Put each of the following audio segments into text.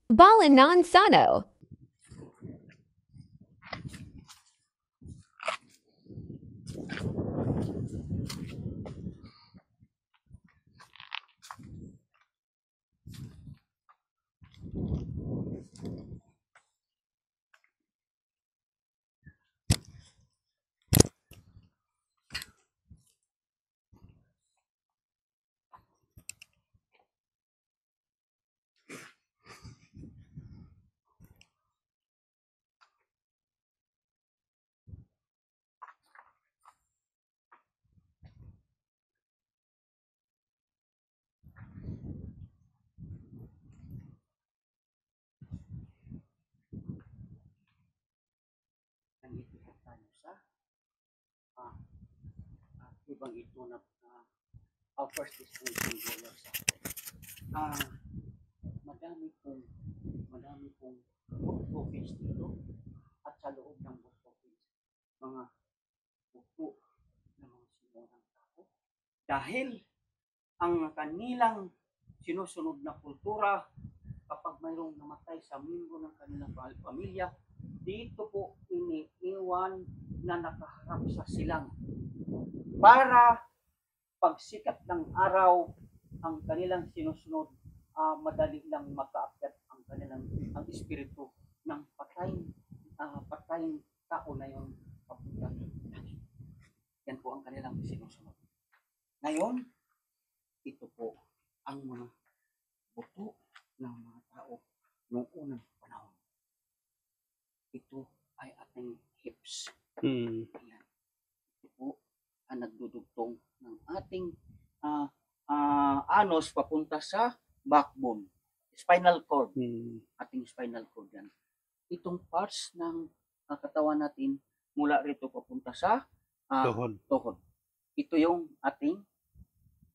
Balanan Sano. Nandito po tayo sa ah, ibang ito na first destination roller sa ah, madami pong madami pong book office dito at sa loob ng book office mga buko ng mga sinurang tao dahil ang kanilang sinusunod na kultura kapag mayroong namatay sa miyembro ng kanilang pamilya dito po iniiwan na nakaharap sa silang para pagsikat ng araw ang kanilang sinusunod madali lang makaakyat ang kanilang ang espiritu ng patayng tao na yon papunta ng langit. Yan po ang kanilang sinusunod. Ngayon, ito po ang mga buto ng mga tao noong unang panahon. Ito ay ating hips. Ayan. Ito po ang nagdudugtong ng ating anos papunta sa backbone. Spinal cord. Ating spinal cord yan. Itong parts ng katawan natin mula rito papunta sa tuhod. Ito yung ating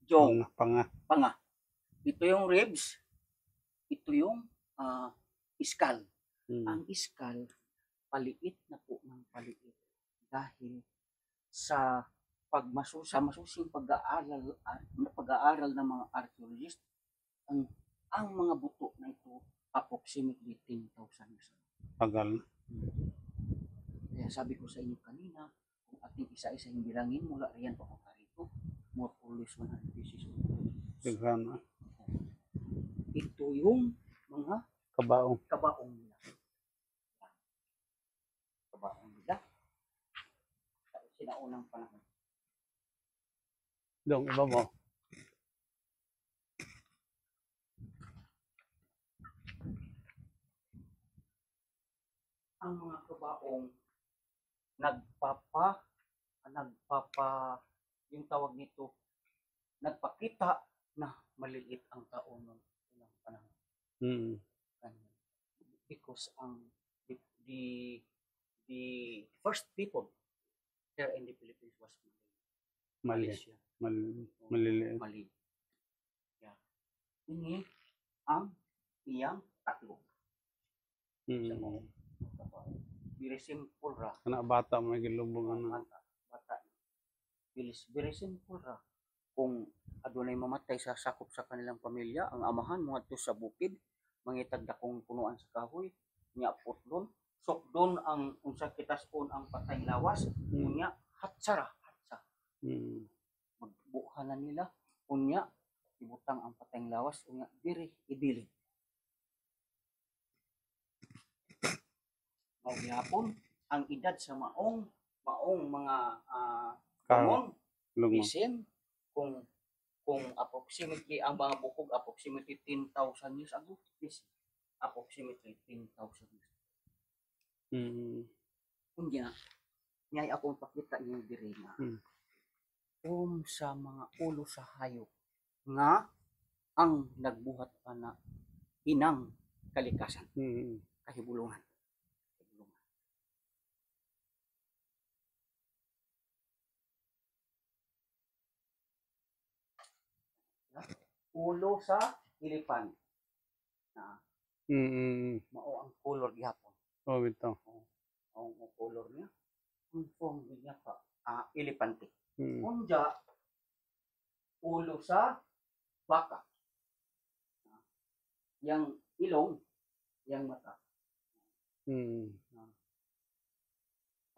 jaw. Panga. Ito yung ribs. Ito yung skull. Ang skull, paliit na po ng paliit dahil sa masusing pag-aaral ng mga archaeologist, ang mga buto na ito approximately 10,000 years old. Tagal. Kaya sabi ko sa inyo kanina, kung ating isa-isa yung bilangin mula riyan papunta rito, more or less 100 pieces of Sigana. ito yung mga Kabaong. nila. Kabaong nila. Sa sinaunang panahon. Dong, iba mo. Ang mga kabaong yung tawag nito, nagpakita na maliit ang tao noong unang panahon. Because the first people there in the Philippines was Malaysia. Maliliit. Mali. Yeah. Ini ang iyang tatlo. Very simple ra. Anak bata may gilubong Bata. Very simple ra. Kung adunay mamatay sa sakop sa kanilang pamilya, ang amahan mga to sa bukid, mangitag dakong punuan sa kahoy, nya putlon, sokdon ang unsa kitason ang patay lawas, unya hatsa. Magbuhanan nila, unya ibutang ang patay lawas, unya diri idili. Magyapon ang edad sa maong mga isin kung approximately ang mga bukog approximately 10,000 years ago, this approximately 10,000 years. Kunya ngay akong pakita niyo diri na sa mga ulo sa hayop nga ang nagbuhat ana inang kalikasan. Kahibulungan. Ulo sa elephant. Mao ang color gihapon. Ito. Ang color niya. Ang form niya elepante. Unja ulo sa baka. Yang ilong iyang mata. Hmm.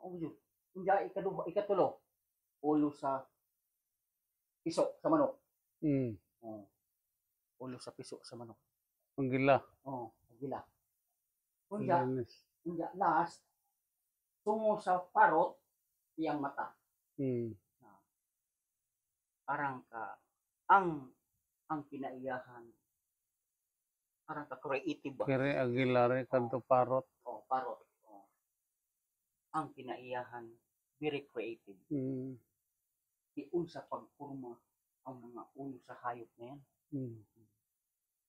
Oh, yun. Kunya ikatulo, ulo sa piso sa manok. Hmm. Oh. Ulo sa piso sa manok. Ang gila. Oh, gila. Kunya, Linis. last, tungo sa parot, iyang mata. Hmm. Parang ka, ang kinaiyahan, parang ka creative ba? Kere Aguilare, kanto parot. Oh, parot. Oh. Ang kinaiyahan, very creative. Hmm. Diun sa pagpurma ang mga ulo sa hayop na yan. Hmm.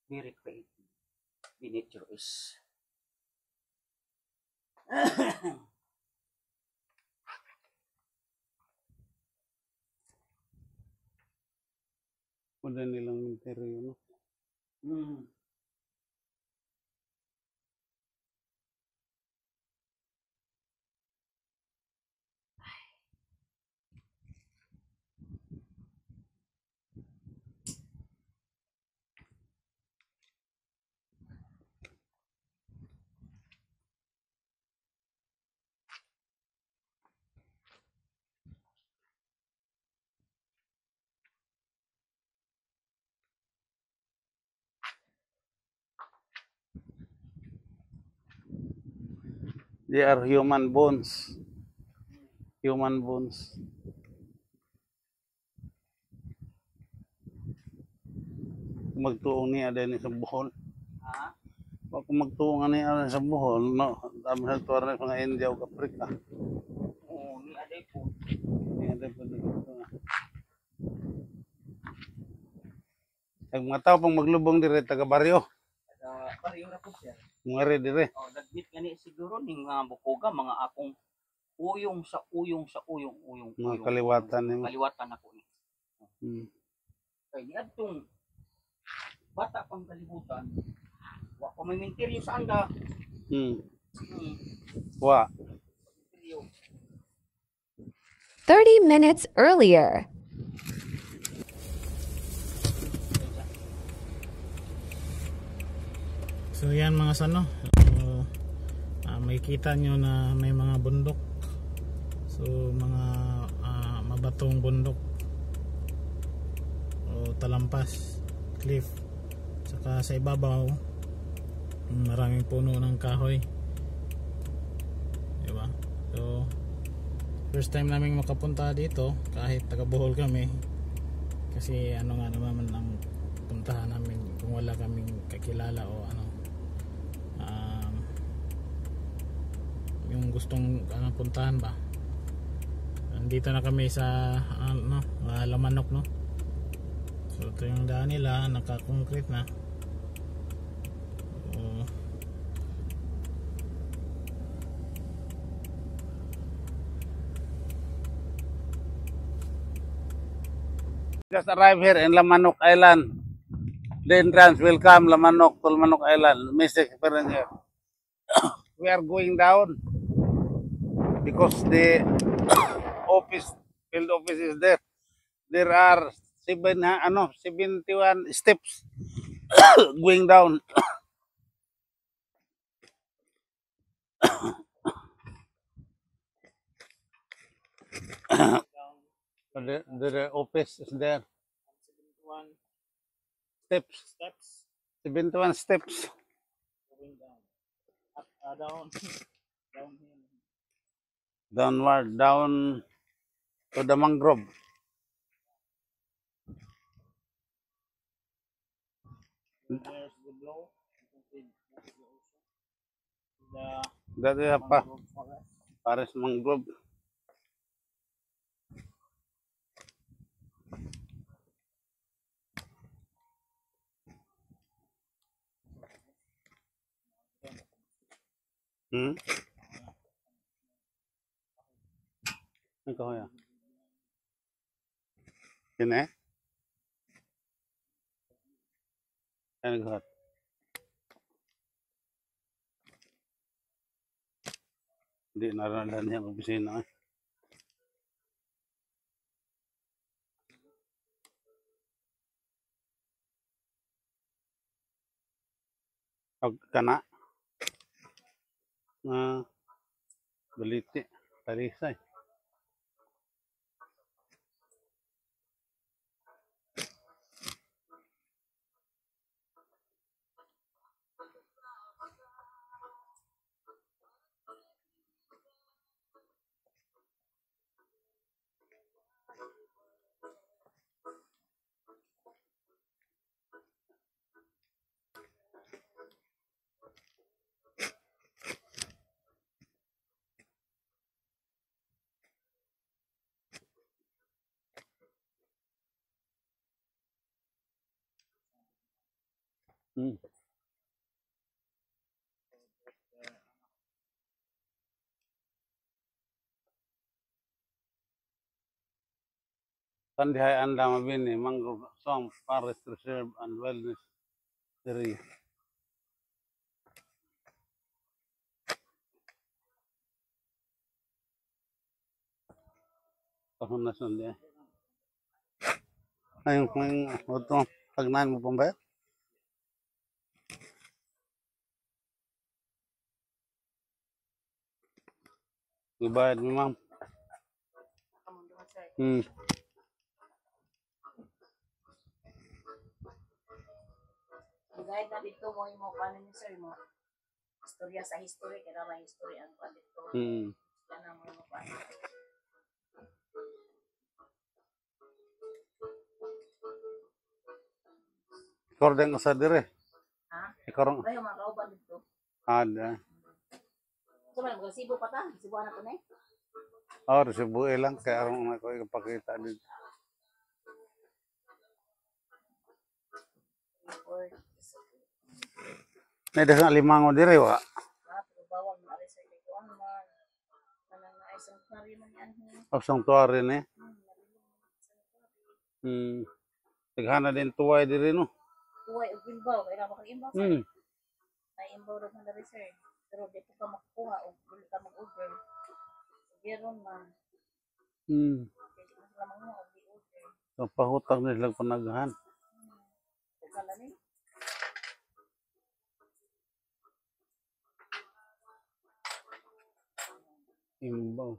Very creative. The nature is. Wala nilang interior, no? mm. They are human bones. Human bones. Magtuong niya din sa Bohol. Ha? Kung magtuong niya sa Bohol, no? Dami sa tuwar na mga India o Afrika. Oo, ni aday po. Yan din po dito. Ang mga tao pang maglubong dire taga baryo. Pariyo na po siya. Mga rin dire. Oh, nagmeet gani siguro ning mga bukoga, mga akong uyong sa uyong. Mga kaliwatan ni mo. Kaliwatan ako ni. Hmm. Kay ni adtong bata pang kalibutan. Wa ko may minteryo sa anda. Hmm. Hmm. Wa. Minteryo. 30 minutes earlier. So yan mga sano, makikita nyo na may mga bundok. So mga mabatong bundok o talampas, cliff. Saka sa ibabaw maraming puno ng kahoy, diba? So first time namin makapunta dito kahit taga Bohol kami, kasi ano nga naman ang puntahan namin kung wala kaming kakilala o ano, yung gustong puntahan ba. Nandito na kami sa Lamanok, no? So ito yung daan nila, naka-concrete na. So, Just arrive here in Lamanok Island. The entrance will come Lamanok to Lamanok Island. Mistake experience here. We are going down because the field office is there. There are 71 steps going down. The office is there. 71 Steps. steps 71 steps. going down, up, down, down here. Downward, down to the mangrove. There's the blow. You can see that's the ocean. The That is a mangrove forest. forest mangrove. Hmm? Ano ko ya? Kine? Ano ko? Hindi nararamdaman niya ang opisina. Kana? na baliti, talisay. Hmm. Kandihay anda mabini mangrove swamp forest reserve and wellness area. Tahun na sundi. Ayun kung ito, pagnan mo pang bayad? Ibayad mo ma'am. Guide na dito mo yung mga paano niyo sir mo. Istorya sa history, kaya may history ang pa dito. Yan ang mga paano. Ikordeng usa dire. Ha? Ikorong Ay, yung mga kauban dito. ada. So, may mga sibo pa ta? Sibo na ko na eh. Or Cebu lang kaya aron ako ipakita dito. Report. May daghang limango dire wa. Pero bawal mo alis ay ko ano man. Kanang na isang nari man yan. O sanctuary ni. Daghana din tuway dire no. Tuway o Bilbao, kaya ka imbaw sir. Ay imbaw rin na dari sir. Pero di po ka makukuha o hindi ka mag-order. Meron man. Hindi mo sila mga mag-order. So pahutang nila panagahan. Kala ni. Imbaw.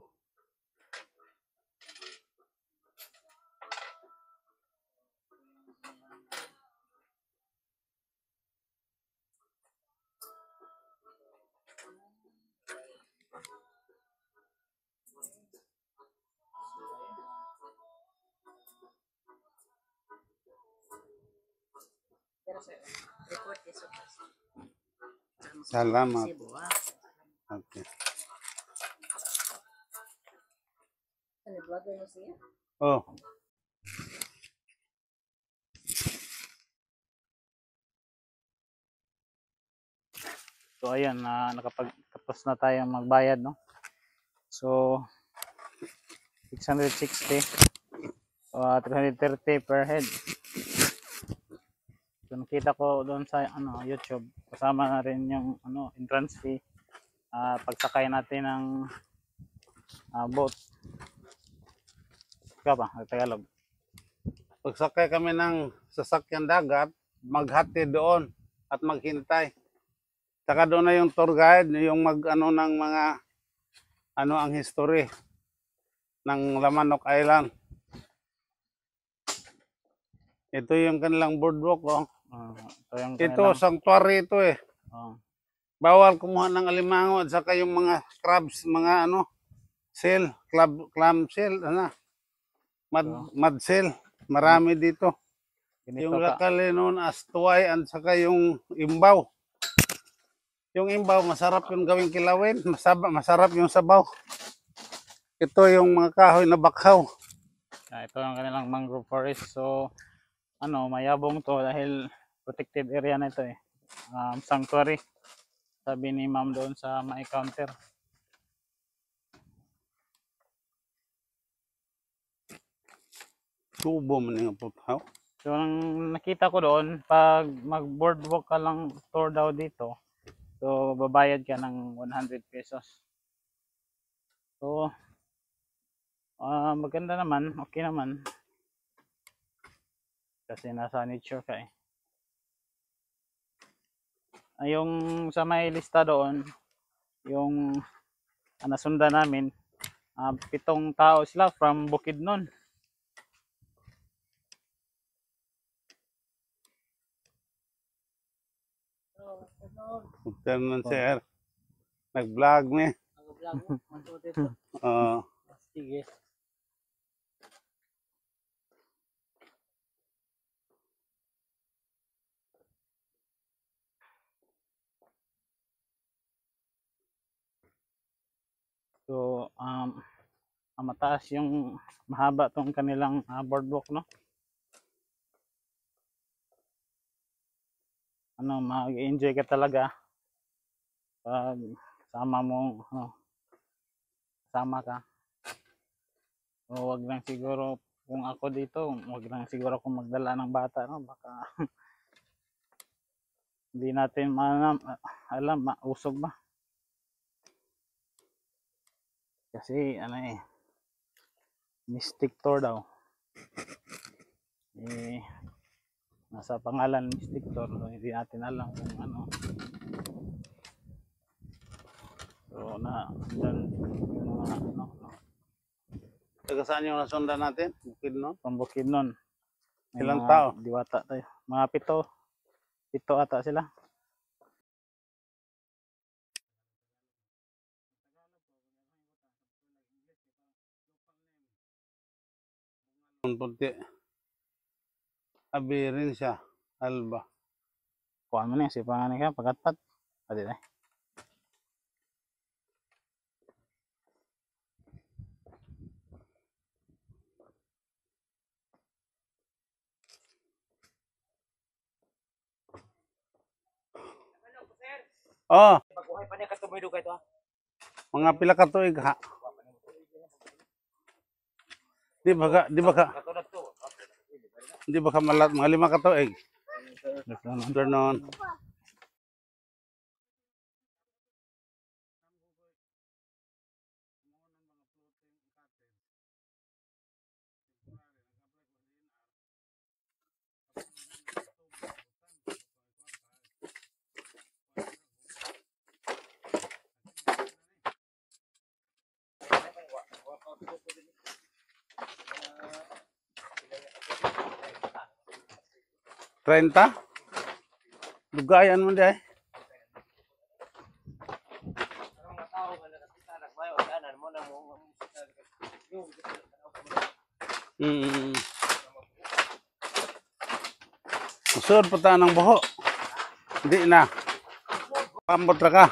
Pero sir, report is okay. Salamat. Cebu, Okay. Ano, vlogger mo siya? Oh. So ayan, nakapagtapos na tayong magbayad, no? So 660 330 per head. So nakita ko doon sa YouTube, kasama na rin yung entrance fee, pagsakay natin ng boat. Ikaw ba, Tagalog? Pagsakay kami ng sasakyan dagat, maghati doon at maghintay. Saka doon na yung tour guide, yung ng mga ang history ng Lamanok Island. Ito yung kanilang boardwalk, oh. Ito, sanctuary ito eh. Bawal kumuha ng alimango at saka yung mga crabs, mga shell, clam shell, mud shell. Marami dito. Yung locally known as tuway at saka yung imbaw. Yung imbaw, masarap yung gawing kilawin. Masarap yung sabaw. Ito yung mga kahoy na bakhaw. Ito ang kanilang mangrove forest. So, mayabong to dahil protected area na ito eh. Sanctuary. Sabi ni ma'am doon sa my counter. Tubo man yung puthaw. So, ang nakita ko doon, pag mag-boardwalk ka lang tour daw dito, so babayad ka ng 100 pesos. So, maganda naman, okay naman. Kasi nasa nature ka eh. Yung sa may lista doon, yung nasundan namin, 7 tao sila from Bukidnon. So, sunod. Afternoon, sir. Nag-vlog ni. Ang vlog mo, manto dito. Oo. Sige. So, mataas yung mahaba tong kanilang boardwalk, no? Mag-enjoy ka talaga pag sama mo, sama ka. So, wag lang siguro kung ako dito, wag lang siguro kung magdala ng bata, no? Baka hindi natin alam, mausog ba? Kasi Mystic Tour daw. Nasa pangalan Mystic Tour, so hindi natin alam kung ano. So dyan yung mga Taga saan yung nasundan natin? Bukidnon? Pambukidnon. May Ilang mga tao? Diwata tayo. Mga 7 ata sila. Punti. Abi rin siya. Alba. Kuha mo na si pangalan ka, pagkatpat. Pwede na. Oh, Pag-uhay pa niya katumido ka ito ha. mga pila ka tuig ha. Di ba ka Katulad to. malat mga 5 ka tuig. Ganun. Afternoon. Trenta? Dugayan mo dahil. Mga tao ka na nakita, nagbayo, kanan mo na mo. Usod pa tayo ng buho. Hindi na. Pambot ra ka.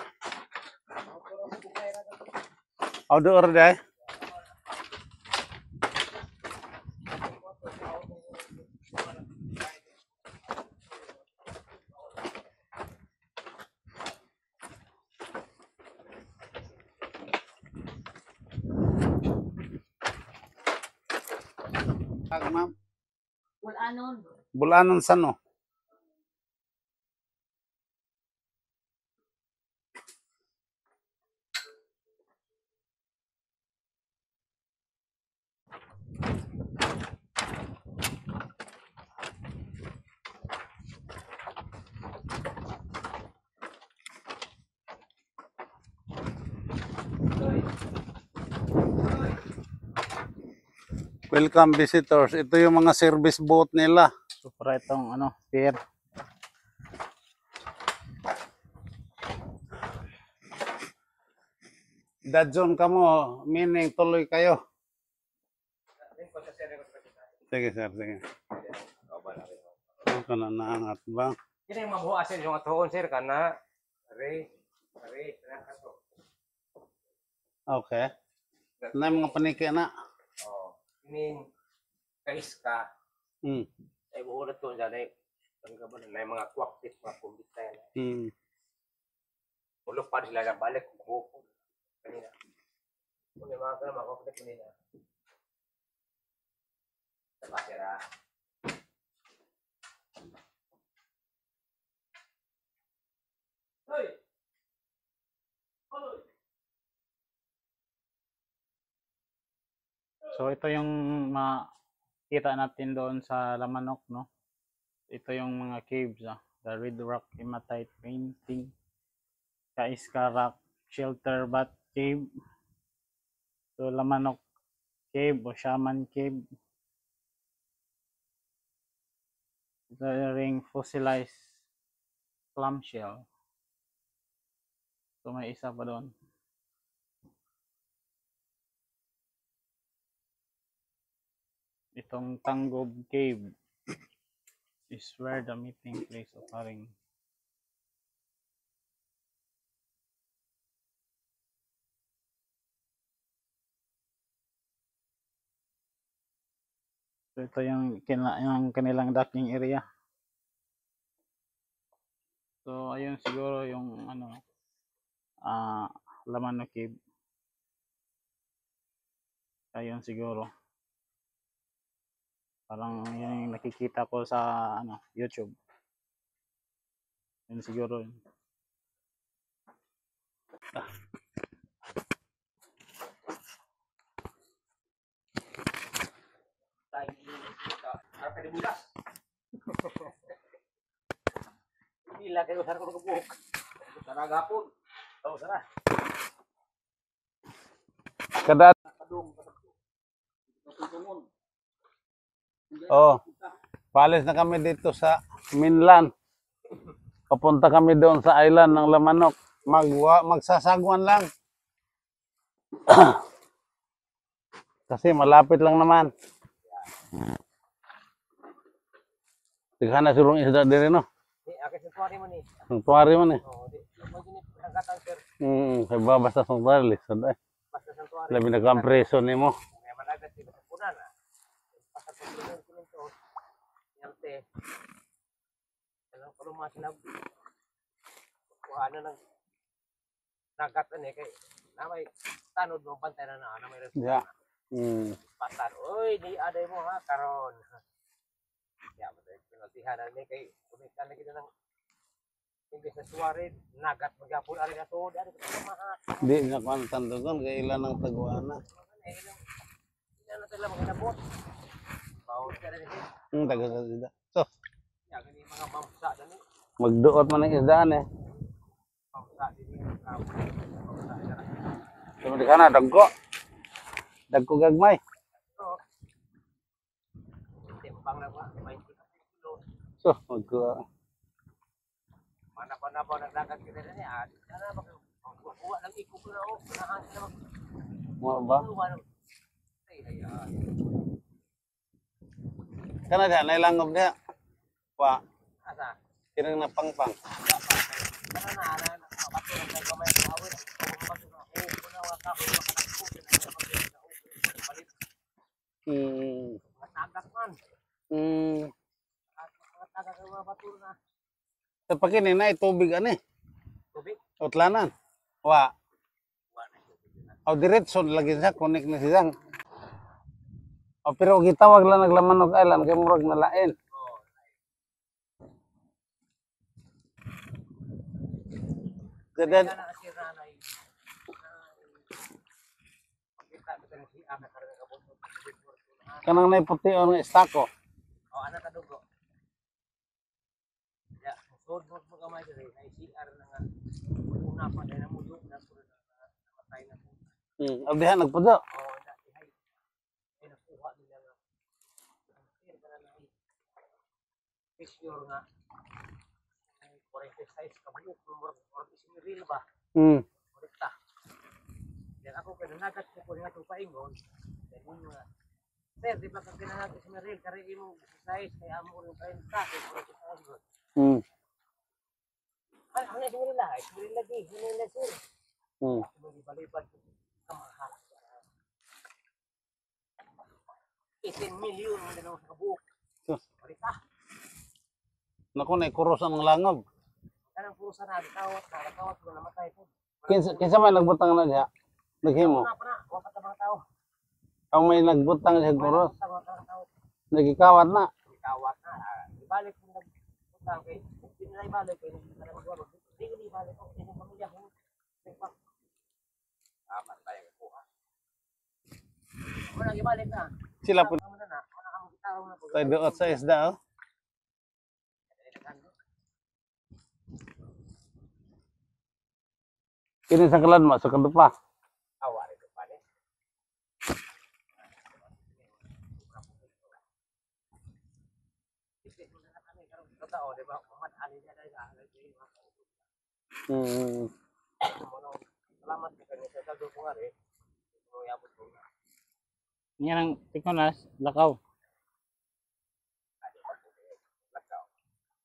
Outdoor dahil. Ma'am. Walanon. Bulanon sa no? Welcome visitors. Ito yung mga service boat nila. So para itong pier. Dadzon ka mo, meaning tuloy kayo. Sige sir, sige. Ano ka na naangat ba? Kini yung mabuhasin yung atoon sir kana. Are. Okay. Na mga paniki na. Oh, ini kais ka. Ay buulat ko dyan ay tanggaban na mga kwaktit mga kumbitay. Ulok pa sila na balik kung buko. Kanina. Kung may mga kanama ko kanina. Diba sira? Hoy! Hoy! So ito yung makita natin doon sa Lamanok, no? Ito yung mga caves, The Red Rock Hematite Painting, Kaiska Rock Shelter Bat Cave. So Lamanok Cave o Shaman Cave. Ito yung ring fossilized clamshell. So may isa pa doon. Itong Tangob Cave is where the meeting place of Haring. So ito yung kanilang docking area. So ayun siguro yung Lamanok Cave. Ayun siguro. Parang yun yung nakikita ko sa YouTube. Yun siguro yun. Pila kayo sa buhok. Sana gapon. Oh, sana. Kada Oh, paalis na kami dito sa mainland. Papunta kami doon sa island ng Lamanok. Magsasagwan lang. Kasi malapit lang naman. Tighan na surong isda diri no. Akin sa tuwari mo ni. Ang tuwari man eh. Oh, di. Mo gini hangatan sir. Kaya basta sa tuwari lisod eh. Basta sa tuwari. Labi na kang preso nimo. May managat dito sa punan ah. Basta sa punan ko nito. Yang te. Kalau sila kuha na ng nagat ani kay namay tanod mo bantay na namay res. Ya. Patar. Oy, di aday mo ha karon. Ya, betul. Pinatihan na ni kay kumikan na kita ng imbes na suwarin, nagat magapon ari na to, dari maha. Di na kwantan doon kay ilan ang taguana. Ilan na sila maginabot. Bawal ka rin eh. Taga sa isda. So, Ya, gani mga mamsa dani. magduot man ang isdaan eh. Mamsa dini. Mamsa ina. So, di ka na, dagko. Dagko gagmay. So, timbang na ba? 20 kilo. So, magko. Mana pa na ba nagdagat kita dani? Sana magkuha lang iko ko na o. Unahan sila mag Mo ba? Ay, ayan. Kana diha nailangob diha. Pa, Asa? kirang na pangpang. Kana na ana bato na kay gamay sa awit. Bato na ko kuna wa ka ko palit. Matagas man. At matagas ang mga bato na. Sa pakini na tubig ani. Tubig. Utlanan. Wa. Wa na tubig na. Aw diretso lagi sa connect na siya. Pero gitawag lang naglamanok island kay murag nalain. Dadan Kana na si Ranay. Kita kita si ana karga ka buntot. kanang nay puti o nga estako. O ana ka dugo. Ya, sod mo gamay diri na CR na nga. Una pa dai na muyo na puro na namatay na. Abdihan nagpudo. Oh, na ihay. Ay nakuha nila nga. Ang sir kana na picture nga. 46 ka buok numero 46 reel ba? Korekta. Yan ako kaya nagat ko nga ito paingon. Then mo nga. Sir, di ba kang kinanagin si Meril? Kari mo size kaya mo rin 30 kaya ano na si Meril lahat? Si Meril lagi. Si Meril lagi. Malibad-libad. Kamahal. 18 million mo din ako sa kabuok. Korekta. Naku na kuros ang langob. Kanang pusa na, nakakawat mo namatay po. Kinsa man nagbutang na diha? Naghimo. Wala pa na, wala pa mga tao. Ang may nagbutang sa kuros. Wala pa mga tao. Nagikawat na. Ikawat na. Ibalik kung nagputang kay, hindi nila ibalik kay, hindi nila magwaro. Hindi ko ibalik ko, hindi ko pamilya ko. Apat tayo kuha. Wala ibalik na. Sila po Wala na, wala kang tao na po. tayo doot sa isda oh. Kini sa kalan mo, sa kadupa. Awari ko pa rin. Isip mo na kami, karong totoo, di ba? Kumadali niya dahil salamat ka kanina sa sago ko nga rin. Yabot ko nga. Yan ang tikonas, lakaw.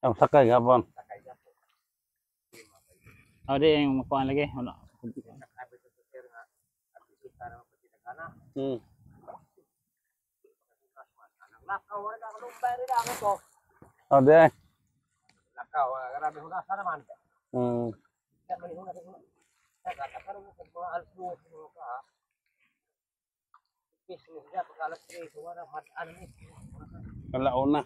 Ang sakay gapon. O di yung makuhaan lagi. Wala. Hmm. Lakaw, wala ka lumbay rin ako to. Oh, di ay. Lakaw, grabe ko na sa naman. Hmm. Kaya may una ko na. Kakaroon ko sa mga alas 2 mo ka ha. Business niya, pag alas 3, wala mataan eh. Kalauna.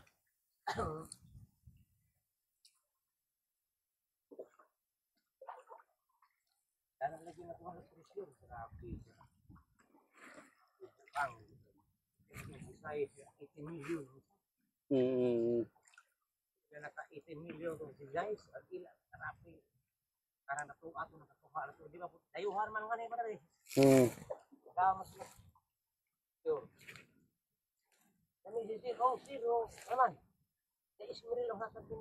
Kaya lagi na ko ng presyon. Grabe. Ang size 18 million. Hmm. Kaya naka 18 million kung si guys, ang ilan, grabe. Karang natuwa ito, nakatuwa na ito. Di ba, dayuhan man nga na yung padari. Hmm. Kaya mas yun. Kami si Zero, Zero, naman. Sa Ismail lang nasa ito.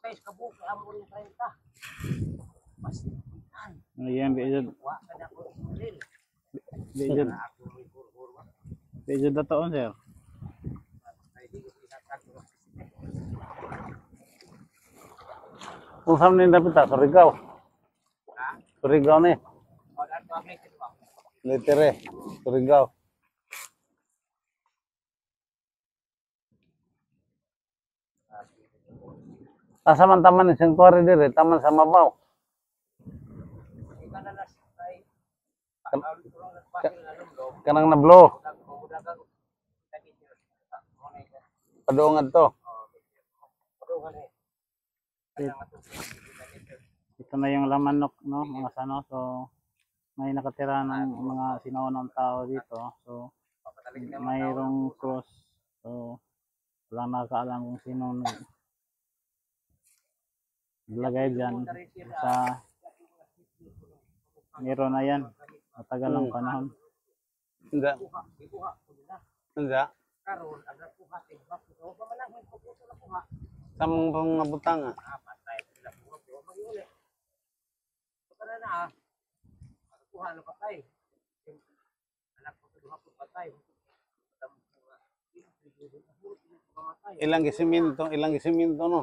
Size kabuk, amo rin 30. Mas yan. Ayan, bejod. Wa ka na ko Ismail. Bejod. Ako may burburwa. Bejod na taon, sir. Ay, di ko pinatag ko. Kung saan nila pita? Surigao. Ha? Surigao ni. Wala ito ang ito ba? Litere. Surigao. Asa man taman ni sanctuary dire, taman sa Mabaw. Ika na nas ay pagkawin ko lang nagpasil na lumlog. Kanang nablo. Mudagang tagit nyo. Muna ito. Padungan to. Padungan eh. Kaya nga ito. Ito na yung lamanok, no? Mga sano. So, may nakatira ng mga sinaunang tao dito. So, mayroong cross. So, walang nakakaalam kung sino naglagay dyan. Sa meron na yan. Matagal ang panahon. Hindi. Hindi. Karon ang nakuha ay bakit o ba manang ko ko na kuha. Samong mga butang ah. Patay sila puro ko mayuli. Kana na nakuha na patay. Anak ko duha ko patay. Ilang gisiminto no.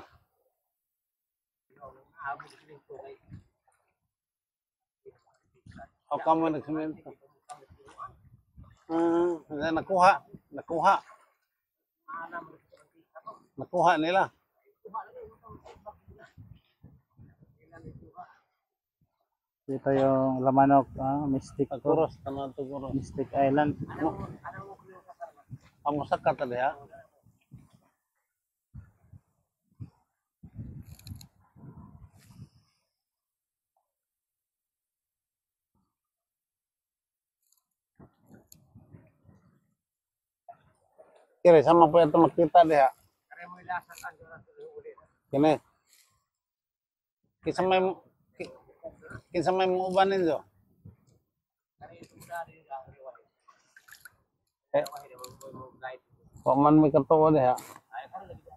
O kamo nagsiminto. Nakuha nila. Ito yung lamanok, Mystic to. Turos, tanong turos. Mystic Island. Amo sakat tadi ha. Kira sama po ito makita diha. Kare mo ilasan ang uli. Kini. Kinsa may mo ubanin do. Kare ito dari ang liway. Eh, Wahid mo guide. wa man may katuwa diha. Ay kare lagi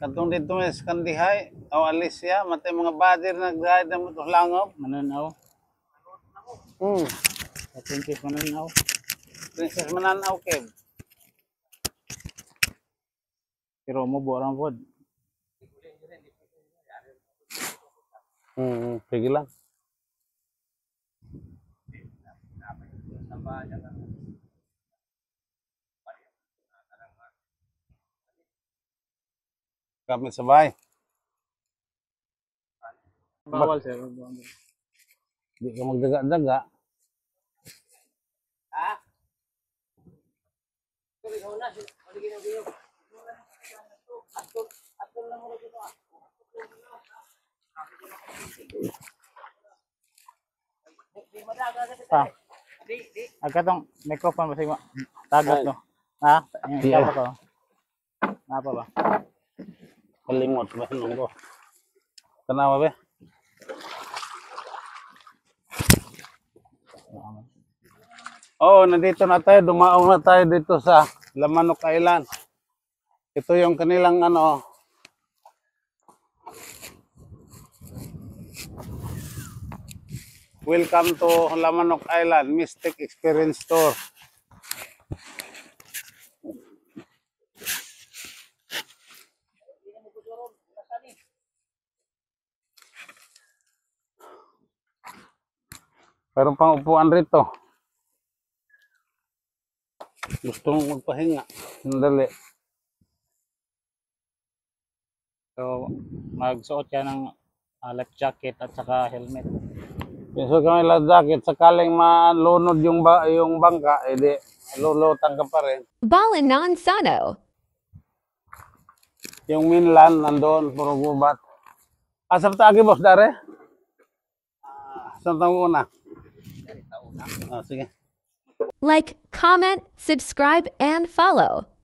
Katong dito mes kandihay o Alicia, matay mga badir nagdahay na mo langob. Mananaw. Sa Princess Mananaw. Princess Mananaw Cave. Pero mo borang pod. Sige lang. Kami sabay. Bawal sir. Di ka magdaga-daga. Ha? Kali ko na, kali ginaw. Ato lang mo dito. Di madaga na Pa. Di. Agkatong microphone basig tagat no. Ha? Yung Yeah. pa to. Napa ba? Kalimot ba nung ko. Tanawa ba? Oo, nandito na tayo. Dumaong na tayo dito sa Lamanok Island. Ito yung kanilang ano. Welcome to Lamanok Island, Mystic Experience Tour. Meron pang upuan rito. Gusto mong magpahinga. Sandali. So, magsuot siya ng life jacket at saka helmet. Piso kami lang jacket. Sakaling malunod yung bangka, edi lulutang ka pa rin. Balanan Sano. Yung mainland, nandoon, puro gubat. Asap taagi, boss, dare? Saan tayo una? Sige. Like, comment, subscribe, and follow.